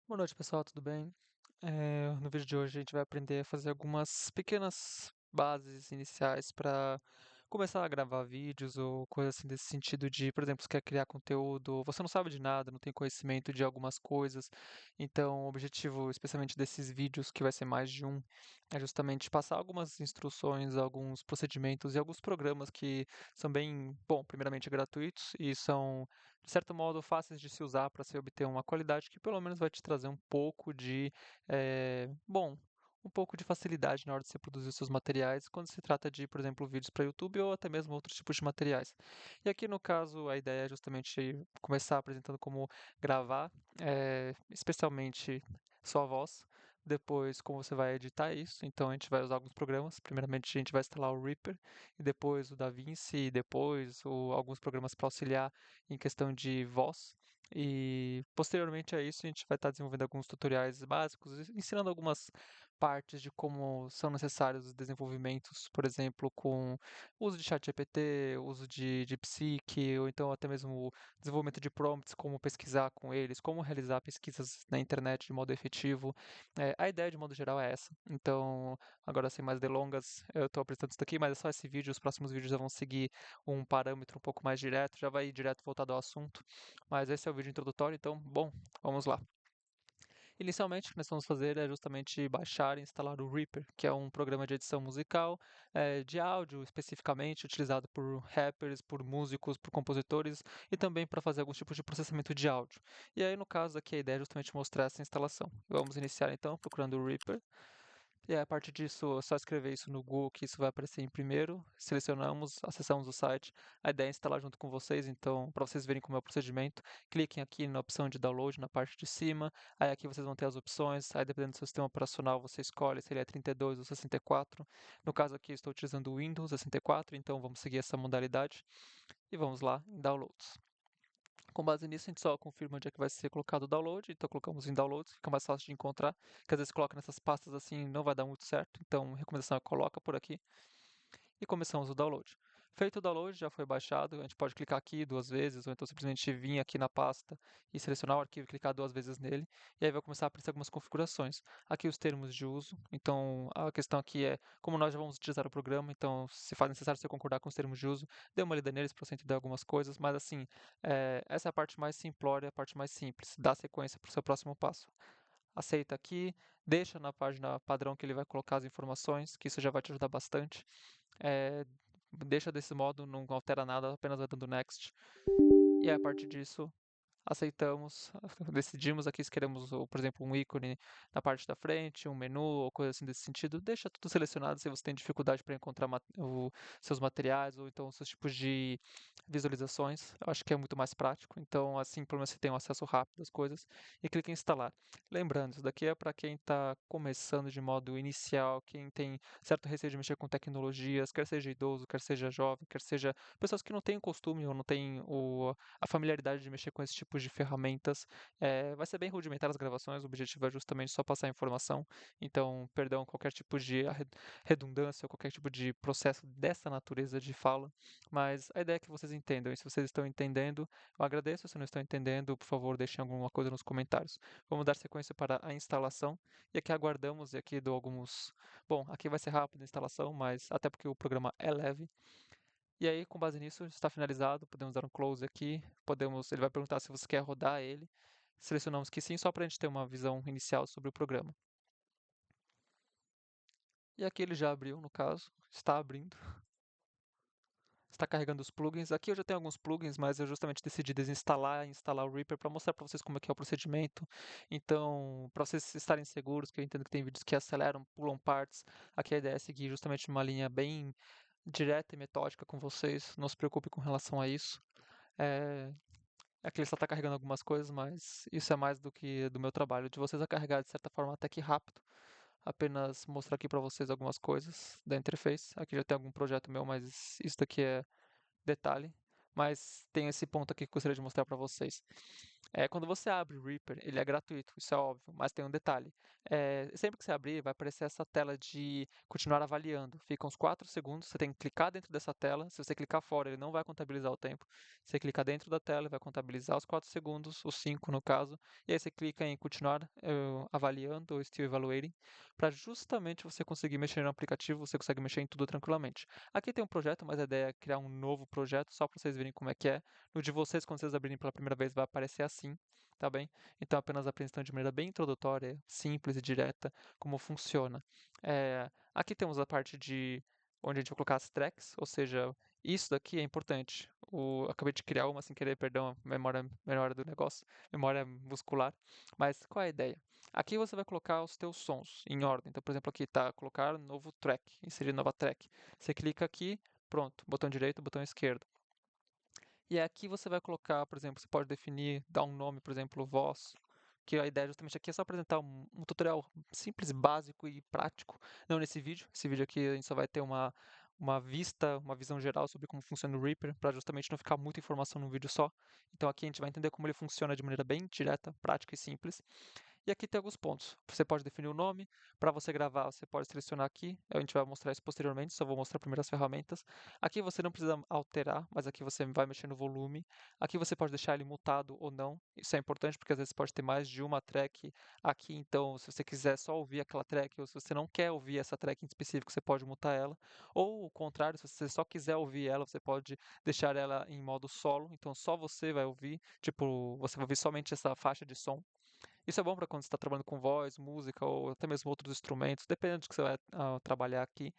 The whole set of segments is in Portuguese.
Boa noite, pessoal, tudo bem? No vídeo de hoje a gente vai aprender a fazer algumas pequenas bases iniciais para começar a gravar vídeos ou coisa assim desse sentido de, por exemplo, você quer criar conteúdo, você não sabe de nada, não tem conhecimento de algumas coisas. Então, o objetivo, especialmente desses vídeos, que vai ser mais de um, é justamente passar algumas instruções, alguns procedimentos e alguns programas que são bem, bom, primeiramente gratuitos e são de certo modo, fáceis de se usar para se obter uma qualidade que pelo menos vai te trazer um pouco de, bom, um pouco de facilidade na hora de você produzir os seus materiais, quando se trata de, por exemplo, vídeos para YouTube ou até mesmo outros tipos de materiais. E aqui no caso, a ideia é justamente começar apresentando como gravar, especialmente sua voz. Depois, como você vai editar isso, então a gente vai usar alguns programas. Primeiramente, a gente vai instalar o Reaper, e depois o DaVinci, e depois alguns programas para auxiliar em questão de voz. E posteriormente a isso, a gente vai estar desenvolvendo alguns tutoriais básicos, ensinando algumas partes de como são necessários os desenvolvimentos, por exemplo, com uso de ChatGPT, uso de DeepSeek, ou então até mesmo o desenvolvimento de prompts, como pesquisar com eles, como realizar pesquisas na internet de modo efetivo. A ideia, de modo geral, é essa. Então, agora sem mais delongas, eu estou apresentando isso daqui, mas é só esse vídeo. Os próximos vídeos já vão seguir um parâmetro um pouco mais direto, já vai direto voltado ao assunto. Mas esse é o vídeo introdutório, então, bom, vamos lá. Inicialmente, o que nós vamos fazer é justamente baixar e instalar o Reaper, que é um programa de edição musical, de áudio especificamente, utilizado por rappers, por músicos, por compositores e também para fazer alguns tipos de processamento de áudio. E aí, no caso aqui, a ideia é justamente mostrar essa instalação. Vamos iniciar então procurando o Reaper. E aí, a partir disso, é só escrever isso no Google, que isso vai aparecer em primeiro. Selecionamos, acessamos o site. A ideia é instalar junto com vocês, então, para vocês verem como é o procedimento, cliquem aqui na opção de download na parte de cima. Aí aqui vocês vão ter as opções. Aí, dependendo do seu sistema operacional, você escolhe se ele é 32 ou 64. No caso aqui, estou utilizando o Windows 64, então vamos seguir essa modalidade. E vamos lá em downloads. Com base nisso, a gente só confirma onde é que vai ser colocado o download. Então, colocamos em downloads, fica mais fácil de encontrar. Porque às vezes coloca nessas pastas assim, não vai dar muito certo. Então, a recomendação é coloca por aqui e começamos o download. Feito o download, já foi baixado, a gente pode clicar aqui duas vezes, ou então simplesmente vir aqui na pasta e selecionar o arquivo e clicar duas vezes nele, e aí vai começar a aparecer algumas configurações. Aqui os termos de uso, então a questão aqui é, como nós já vamos utilizar o programa, então se faz necessário você concordar com os termos de uso, dê uma lida neles para você entender algumas coisas, mas assim, essa é a parte mais simplória, a parte mais simples, dá sequência para o seu próximo passo. Aceita aqui, deixa na página padrão que ele vai colocar as informações, que isso já vai te ajudar bastante. É, deixa desse modo, não altera nada, apenas vai dando next. E a partir disso, aceitamos, decidimos aqui se queremos, por exemplo, um ícone na parte da frente, um menu ou coisa assim desse sentido. Deixa tudo selecionado se você tem dificuldade para encontrar seus materiais ou então seus tipos de visualizações. Eu acho que é muito mais prático. Então, assim, pelo menos você tem um acesso rápido às coisas e clica em instalar. Lembrando, isso daqui é para quem está começando de modo inicial, quem tem certo receio de mexer com tecnologias, quer seja idoso, quer seja jovem, quer seja pessoas que não têm o costume ou não têm a familiaridade de mexer com esse tipo de ferramentas. Vai ser bem rudimentar as gravações, o objetivo é justamente só passar informação, então, perdão, qualquer tipo de redundância ou qualquer tipo de processo dessa natureza de fala, mas a ideia é que vocês entendam, e se vocês estão entendendo, eu agradeço, se não estão entendendo, por favor, deixem alguma coisa nos comentários. Vamos dar sequência para a instalação, e aqui aguardamos, e aqui dou alguns... Bom, aqui vai ser rápido a instalação, mas até porque o programa é leve, e aí, com base nisso, está finalizado. Podemos dar um close aqui. Ele vai perguntar se você quer rodar ele. Selecionamos que sim, só para a gente ter uma visão inicial sobre o programa. E aqui ele já abriu, no caso. Está abrindo. Está carregando os plugins. Aqui eu já tenho alguns plugins, mas eu justamente decidi desinstalar e instalar o Reaper para mostrar para vocês como é que é o procedimento. Então, para vocês estarem seguros, que eu entendo que tem vídeos que aceleram, pulam partes, aqui a ideia é seguir justamente uma linha bem direta e metódica com vocês. Não se preocupe com relação a isso. É, Aqui ele só está carregando algumas coisas, mas isso é mais do que do meu trabalho. De vocês a carregar de certa forma até que rápido. Apenas mostrar aqui para vocês algumas coisas da interface. Aqui já tem algum projeto meu, mas isso daqui é detalhe. Mas tem esse ponto aqui que eu gostaria de mostrar para vocês. Quando você abre o Reaper, ele é gratuito, isso é óbvio, mas tem um detalhe. Sempre que você abrir, vai aparecer essa tela de continuar avaliando. Fica uns 4 segundos, você tem que clicar dentro dessa tela. Se você clicar fora, ele não vai contabilizar o tempo. Você clica dentro da tela, ele vai contabilizar os 4 segundos, os 5 no caso. E aí você clica em continuar avaliando ou still evaluating, para justamente você conseguir mexer no aplicativo, você consegue mexer em tudo tranquilamente. Aqui tem um projeto, mas a ideia é criar um novo projeto, só para vocês verem como é que é. No de vocês, quando vocês abrirem pela primeira vez, vai aparecer assim, tá bem? Então, apenas apresentando de maneira bem introdutória, simples e direta, como funciona. Aqui temos a parte de onde a gente vai colocar as tracks, ou seja, isso daqui é importante. Acabei de criar uma sem querer, perdão, a memória do negócio, memória muscular. Mas qual é a ideia? Aqui você vai colocar os teus sons em ordem. Então, por exemplo, aqui está colocar novo track, inserir nova track. Você clica aqui, pronto, botão direito, botão esquerdo. E aqui você vai colocar, por exemplo, você pode definir, dar um nome, por exemplo, voz, que a ideia justamente aqui é só apresentar um tutorial simples, básico e prático, não nesse vídeo. Esse vídeo aqui a gente só vai ter uma vista, uma visão geral sobre como funciona o Reaper, para justamente não ficar muita informação num vídeo só. Então aqui a gente vai entender como ele funciona de maneira bem direta, prática e simples. E aqui tem alguns pontos. Você pode definir o nome. Para você gravar, você pode selecionar aqui. A gente vai mostrar isso posteriormente, só vou mostrar primeiro as ferramentas. Aqui você não precisa alterar, mas aqui você vai mexer no volume. Aqui você pode deixar ele mutado ou não. Isso é importante porque às vezes pode ter mais de uma track aqui. Então, se você quiser só ouvir aquela track ou se você não quer ouvir essa track em específico, você pode mutar ela. Ou o contrário, se você só quiser ouvir ela, você pode deixar ela em modo solo. Então, só você vai ouvir. Tipo, você vai ouvir somente essa faixa de som. Isso é bom para quando você está trabalhando com voz, música ou até mesmo outros instrumentos, dependendo do que você vai trabalhar aqui.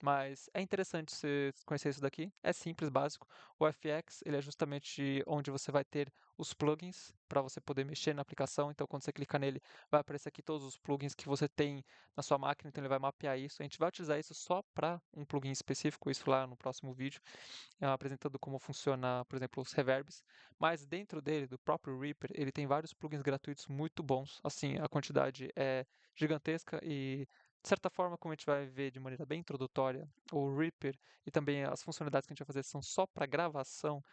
Mas é interessante você conhecer isso daqui. É simples, básico. O FX, ele é justamente onde você vai ter os plugins para você poder mexer na aplicação. Então, quando você clicar nele, vai aparecer aqui todos os plugins que você tem na sua máquina. Então, ele vai mapear isso. A gente vai utilizar isso só para um plugin específico, isso lá no próximo vídeo, apresentando como funciona, por exemplo, os reverbs. Mas dentro dele, do próprio Reaper, ele tem vários plugins gratuitos muito bons. Assim, a quantidade é gigantesca e de certa forma, como a gente vai ver de maneira bem introdutória, o Reaper e também as funcionalidades que a gente vai fazer são só para gravação,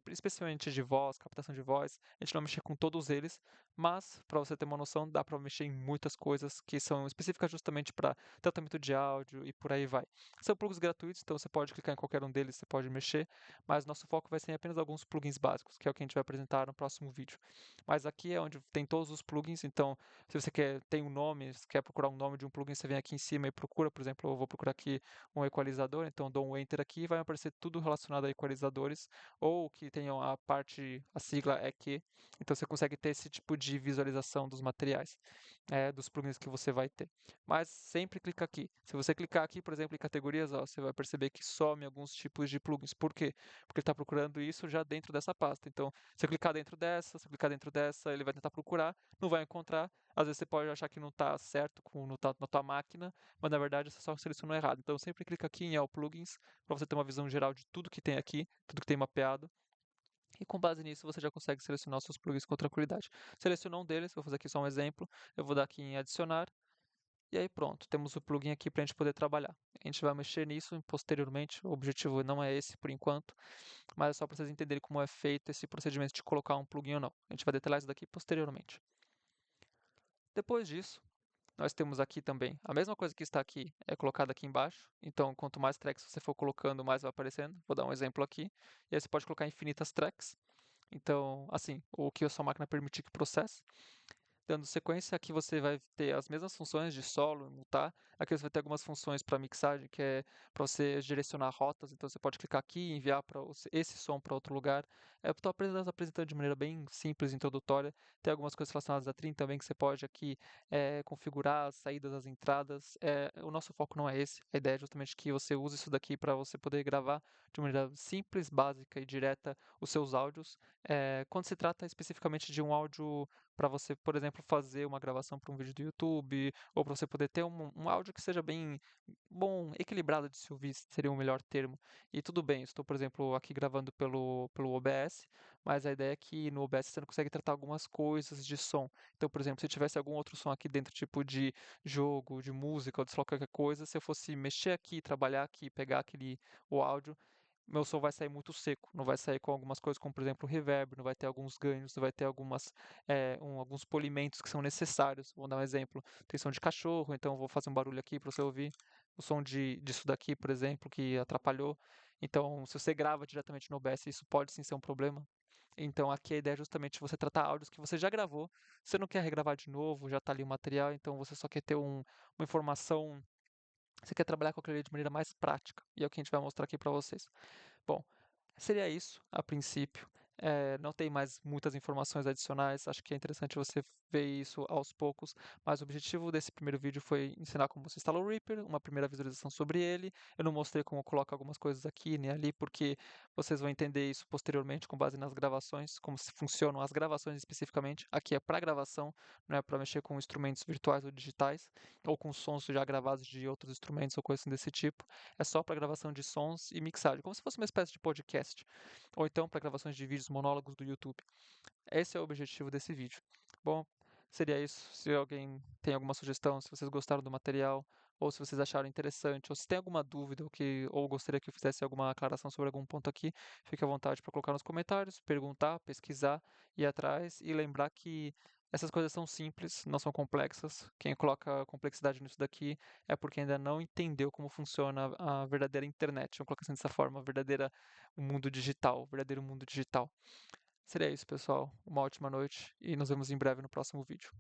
especialmente de voz, captação de voz. A gente não vai mexer com todos eles, mas para você ter uma noção, dá para mexer em muitas coisas que são específicas justamente para tratamento de áudio e por aí vai. São plugins gratuitos, então você pode clicar em qualquer um deles, você pode mexer, mas nosso foco vai ser em apenas alguns plugins básicos, que é o que a gente vai apresentar no próximo vídeo. Mas aqui é onde tem todos os plugins, então se você tem um nome, se quer procurar um nome de um plugin, você vem aqui em cima e procura, por exemplo, eu vou procurar aqui um equalizador, então dou um enter aqui e vai aparecer tudo relacionado a equalizadores, ou que tenham a sigla EQ, então você consegue ter esse tipo de visualização dos materiais, dos plugins que você vai ter. Mas sempre clica aqui. Se você clicar aqui, por exemplo, em categorias, ó, você vai perceber que some alguns tipos de plugins. Por quê? Porque ele está procurando isso já dentro dessa pasta. Então, se eu clicar dentro dessa, se eu clicar dentro dessa, ele vai tentar procurar, não vai encontrar. Às vezes você pode achar que não está certo na tua máquina, mas na verdade você só selecionou errado. Então, sempre clica aqui em All Plugins para você ter uma visão geral de tudo que tem aqui, tudo que tem mapeado. E com base nisso, você já consegue selecionar os seus plugins com tranquilidade. Selecionou um deles, vou fazer aqui só um exemplo. Eu vou dar aqui em adicionar. E aí pronto, temos o plugin aqui para a gente poder trabalhar. A gente vai mexer nisso posteriormente, o objetivo não é esse por enquanto, mas é só para vocês entenderem como é feito esse procedimento de colocar um plugin ou não. A gente vai detalhar isso daqui posteriormente. Depois disso, nós temos aqui também a mesma coisa que está aqui, é colocada aqui embaixo. Então, quanto mais tracks você for colocando, mais vai aparecendo. Vou dar um exemplo aqui. E aí você pode colocar infinitas tracks. Então, assim, o que a sua máquina permitir que processe. Dando sequência, aqui você vai ter as mesmas funções de solo, mutar. Aqui você vai ter algumas funções para mixagem, que é para você direcionar rotas. Então você pode clicar aqui e enviar esse som para outro lugar. Eu estou apresentando de maneira bem simples, introdutória. Tem algumas coisas relacionadas a trim também que você pode aqui configurar as saídas, as entradas. O nosso foco não é esse. A ideia é justamente que você use isso daqui para você poder gravar de maneira simples, básica e direta os seus áudios. Quando se trata especificamente de um áudio para você, por exemplo, fazer uma gravação para um vídeo do YouTube, ou para você poder ter um áudio que seja bem bom, equilibrado de se ouvir, seria o melhor termo. E tudo bem, estou, por exemplo, aqui gravando pelo OBS, mas a ideia é que no OBS você não consegue tratar algumas coisas de som. Então, por exemplo, se tivesse algum outro som aqui dentro, tipo de jogo, de música, ou de sei lá, qualquer coisa, se eu fosse mexer aqui, trabalhar aqui, pegar o áudio, meu som vai sair muito seco, não vai sair com algumas coisas como, por exemplo, reverb, não vai ter alguns ganhos, não vai ter alguns polimentos que são necessários. Vou dar um exemplo, tem som de cachorro, então eu vou fazer um barulho aqui para você ouvir. O som disso daqui, por exemplo, que atrapalhou. Então, se você grava diretamente no OBS, isso pode sim ser um problema. Então, aqui a ideia é justamente você tratar áudios que você já gravou, você não quer regravar de novo, já está ali o material, então você só quer ter uma informação, você quer trabalhar com aquilo ali de maneira mais prática. E é o que a gente vai mostrar aqui para vocês. Bom, seria isso a princípio. Não tem mais muitas informações adicionais, acho que é interessante você ver isso aos poucos, mas o objetivo desse primeiro vídeo foi ensinar como você instala o Reaper, uma primeira visualização sobre ele. Eu não mostrei como coloca algumas coisas aqui nem ali, porque vocês vão entender isso posteriormente com base nas gravações, como se funcionam as gravações especificamente. Aqui é para gravação, não é para mexer com instrumentos virtuais ou digitais, ou com sons já gravados de outros instrumentos ou coisas desse tipo. É só para gravação de sons e mixagem, como se fosse uma espécie de podcast, ou então para gravações de vídeos monólogos do YouTube. Esse é o objetivo desse vídeo. Bom, seria isso. Se alguém tem alguma sugestão, se vocês gostaram do material, ou se vocês acharam interessante, ou se tem alguma dúvida ou gostaria que eu fizesse alguma aclaração sobre algum ponto aqui, fique à vontade para colocar nos comentários, perguntar, pesquisar, ir atrás e lembrar que essas coisas são simples, não são complexas. Quem coloca complexidade nisso daqui é porque ainda não entendeu como funciona a verdadeira internet. Vamos colocar assim dessa forma, o mundo digital, o verdadeiro mundo digital. Seria isso, pessoal. Uma ótima noite e nos vemos em breve no próximo vídeo.